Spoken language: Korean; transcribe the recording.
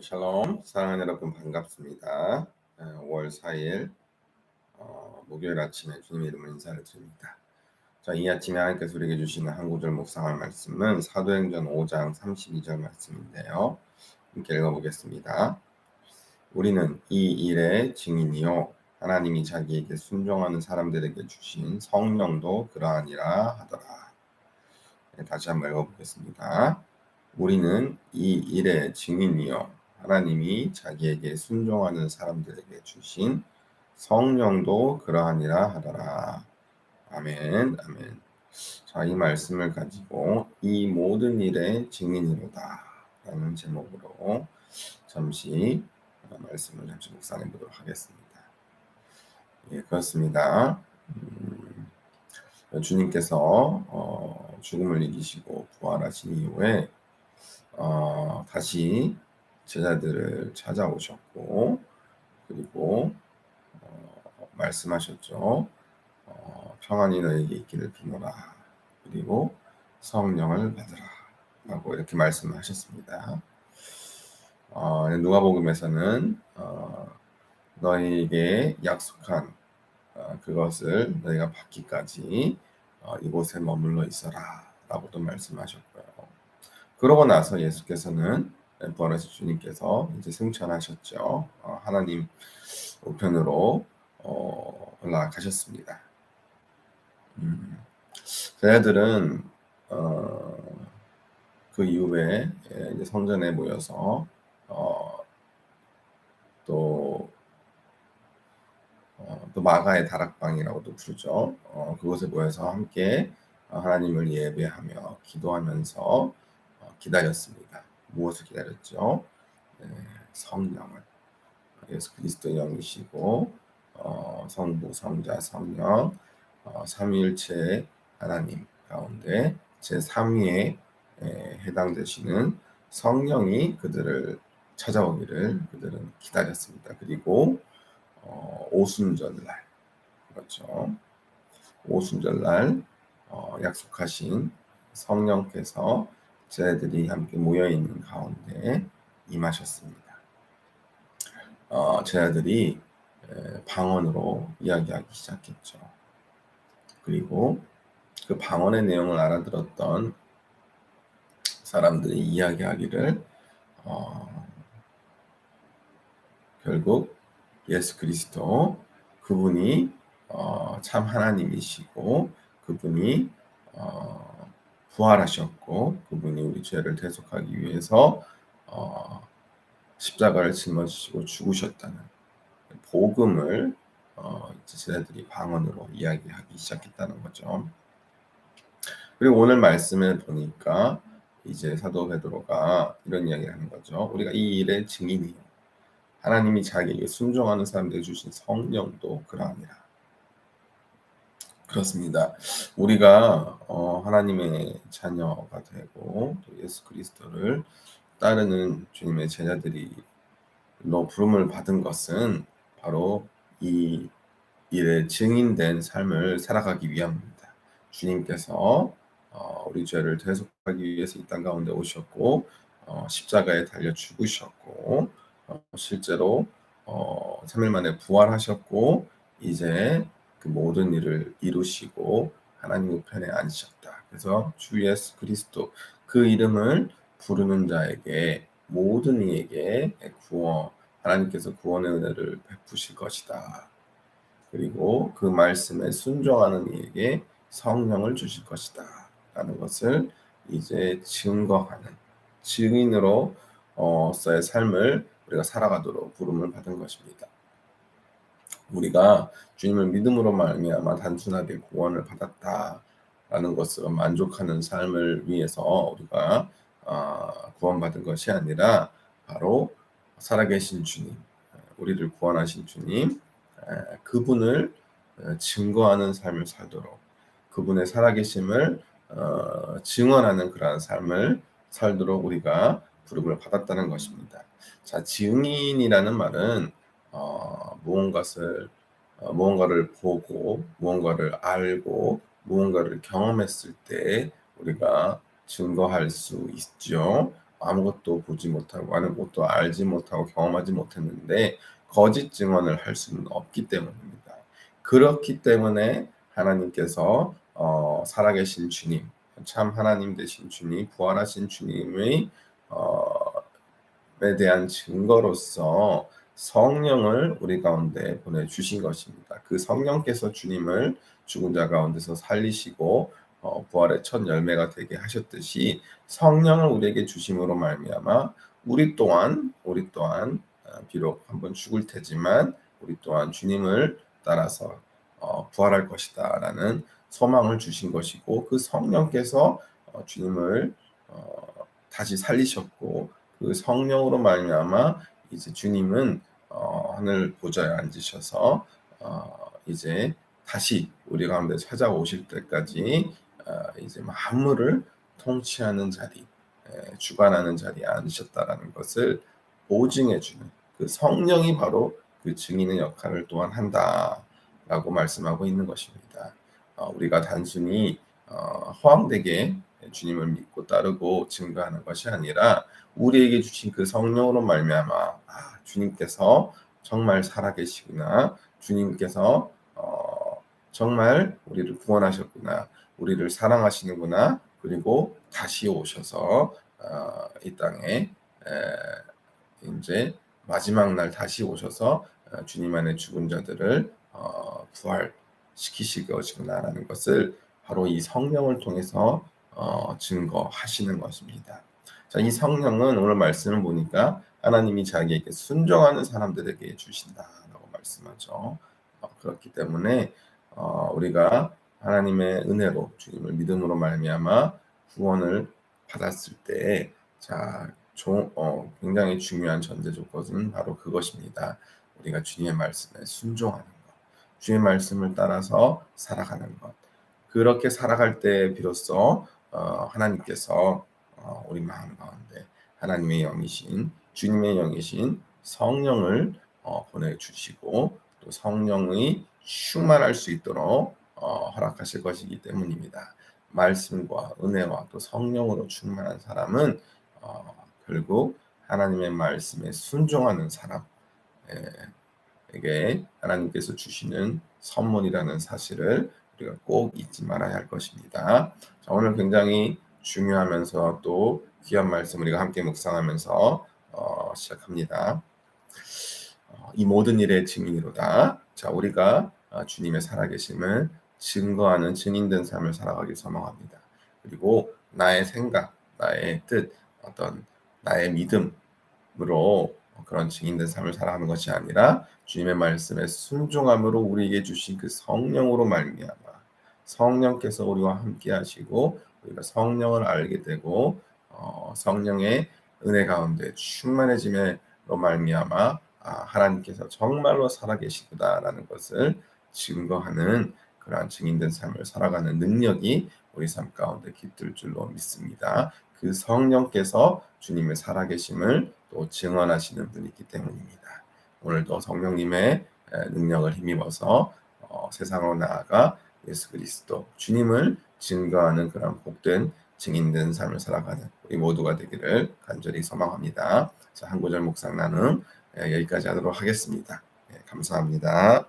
샬롬, 사랑하는 여러분 반갑습니다. 5월 4일 목요일 아침에 주님의 이름으로 인사를 드립니다. 자, 이 아침에 하나님께서 우리에게 주시는 한 구절 묵상할 말씀은 사도행전 5장 32절 말씀인데요. 함께 읽어보겠습니다. 우리는 이 일의 증인이요 하나님이 자기에게 순종하는 사람들에게 주신 성령도 그러하니라 하더라. 다시 한번 읽어보겠습니다. 우리는 이 일의 증인이요 하나님이 자기에게 순종하는 사람들에게 주신 성령도 그러하니라 하더라. 아멘, 아멘. 자, 이 말씀을 가지고 이 모든 일의 증인이로다 라는 제목으로 말씀을 잠시 묵상해 보도록 하겠습니다. 예, 그렇습니다. 주님께서 죽음을 이기시고 부활하신 이후에 다시 제자들을 찾아오셨고, 그리고 말씀하셨죠. 평안이 너에게 있기를 비노라. 그리고 성령을 받으라. 라고 이렇게 말씀을 하셨습니다. 누가복음에서는 너희에게 약속한 그것을 너희가 받기까지 이곳에 머물러 있어라. 라고도 말씀하셨고요. 그러고 나서 예수께서는 부활하신 주님께서 이제 승천하셨죠. 하나님 우편으로 올라가셨습니다. 제자들은 그 이후에 이제 성전에 모여서 또 마가의 다락방이라고도 부르죠. 그곳에 모여서 함께 하나님을 예배하며 기도하면서 기다렸습니다. 무엇을 기다렸죠? 성령을. 예수 그리스도의 영이시고 성부, 성자, 성령 삼위일체 하나님 가운데 제3위에 해당되시는 성령이 그들을 찾아오기를 그들은 기다렸습니다. 그리고 오순절날, 그렇죠. 오순절날 약속하신 성령께서 제자들이 함께 모여 있는 가운데 임하셨습니다. 제자들이 방언으로 이야기하기 시작했죠. 그리고 그 방언의 내용을 알아들었던 사람들이 이야기하기를 결국 예수 그리스도 그분이 참 하나님이시고 그분이 부활하셨고 그분이 우리 죄를 대속하기 위해서 십자가를 짊어지시고 죽으셨다는 복음을 제자들이 방언으로 이야기하기 시작했다는 거죠. 그리고 오늘 말씀을 보니까 이제 사도 베드로가 이런 이야기를 하는 거죠. 우리가 이 일의 증인이요 하나님이 자기에게 순종하는 사람들에게 주신 성령도 그러하니라. 그렇습니다. 우리가 하나님의 자녀가 되고 또 예수 그리스도를 따르는 주님의 제자들이 부름을 받은 것은 바로 이 일에 증인된 삶을 살아가기 위함입니다. 주님께서 우리 죄를 대속하기 위해서 이 땅 가운데 오셨고 십자가에 달려 죽으셨고 실제로 3일 만에 부활하셨고 이제 그 모든 일을 이루시고 하나님 우편에 앉으셨다. 그래서 주 예수 그리스도 그 이름을 부르는 자에게 모든 이에게 하나님께서 구원의 은혜를 베푸실 것이다. 그리고 그 말씀에 순종하는 이에게 성령을 주실 것이다. 라는 것을 이제 증거하는 증인으로서의 삶을 우리가 살아가도록 부름을 받은 것입니다. 우리가 주님을 믿음으로 말미암아 단순하게 구원을 받았다라는 것으로 만족하는 삶을 위해서 우리가 구원받은 것이 아니라 바로 살아계신 주님, 우리를 구원하신 주님, 그분을 증거하는 삶을 살도록 그분의 살아계심을 증언하는 그러한 삶을 살도록 우리가 부름을 받았다는 것입니다. 자, 증인이라는 말은 무언가를 보고 무언가를 알고 무언가를 경험했을 때 우리가 증거할 수 있죠. 아무것도 보지 못하고 아무것도 알지 못하고 경험하지 못했는데 거짓 증언을 할 수는 없기 때문입니다. 그렇기 때문에 하나님께서 살아계신 주님, 참 하나님 되신 주님, 부활하신 주님의 에 대한 증거로서 성령을 우리 가운데 보내주신 것입니다. 그 성령께서 주님을 죽은 자 가운데서 살리시고 부활의 첫 열매가 되게 하셨듯이 성령을 우리에게 주심으로 말미암아 우리 또한 비록 한번 죽을 테지만 우리 또한 주님을 따라서 부활할 것이다라는 소망을 주신 것이고 그 성령께서 주님을 다시 살리셨고 그 성령으로 말미암아 이제 주님은 하늘 보좌에 앉으셔서 이제 다시 우리 가운데 찾아오실 때까지 이제 만물을 통치하는 자리, 주관하는 자리에 앉으셨다라는 것을 보증해 주는 그 성령이 바로 그 증인의 역할을 또한 한다라고 말씀하고 있는 것입니다. 우리가 단순히 허황되게 주님을 믿고 따르고 증거하는 것이 아니라 우리에게 주신 그 성령으로 말미암아 주님께서 정말 살아계시구나. 주님께서 정말 우리를 구원하셨구나. 우리를 사랑하시는구나. 그리고 다시 오셔서 이 땅에 이제 마지막 날 다시 오셔서 주님 안에 죽은 자들을 부활시키실 것이구나라는 것을 바로 이 성령을 통해서 증거하시는 것입니다. 자, 이 성령은 오늘 말씀을 보니까 하나님이 자기에게 순종하는 사람들에게 주신다라고 말씀하죠. 그렇기 때문에 우리가 하나님의 은혜로 주님을 믿음으로 말미암아 구원을 받았을 때, 굉장히 중요한 전제 조건은 바로 그것입니다. 우리가 주님의 말씀에 순종하는 것, 주의 말씀을 따라서 살아가는 것. 그렇게 살아갈 때 비로소 하나님께서 우리 마음 가운데 하나님의 영이신 주님의 영이신 성령을 보내주시고 또 성령의 충만할 수 있도록 허락하실 것이기 때문입니다. 말씀과 은혜와 또 성령으로 충만한 사람은 결국 하나님의 말씀에 순종하는 사람에게 하나님께서 주시는 선물이라는 사실을 우리가 꼭 잊지 말아야 할 것입니다. 자, 오늘 굉장히 중요하면서 또 귀한 말씀 우리가 함께 묵상하면서 시작합니다. 이 모든 일의 증인이로다. 자, 우리가 주님의 살아계심을 증거하는 증인된 삶을 살아가길 소망합니다. 그리고 나의 생각, 나의 뜻, 어떤 나의 믿음으로 그런 증인된 삶을 살아가는 것이 아니라 주님의 말씀에 순종함으로 우리에게 주신 그 성령으로 말미암아 성령께서 우리와 함께 하시고 우리가 성령을 알게 되고 성령의 은혜 가운데 충만해짐으로 말미암아 하나님께서 정말로 살아계시구나라는 것을 증거하는 그러한 증인된 삶을 살아가는 능력이 우리 삶 가운데 깃들 줄로 믿습니다. 그 성령께서 주님의 살아계심을 또 증언하시는 분이기 때문입니다. 오늘도 성령님의 능력을 힘입어서 세상으로 나아가 예수 그리스도 주님을 증거하는 그런 복된 증인된 삶을 살아가는 우리 모두가 되기를 간절히 소망합니다. 자, 한 구절 묵상 나눔 여기까지 하도록 하겠습니다. 감사합니다.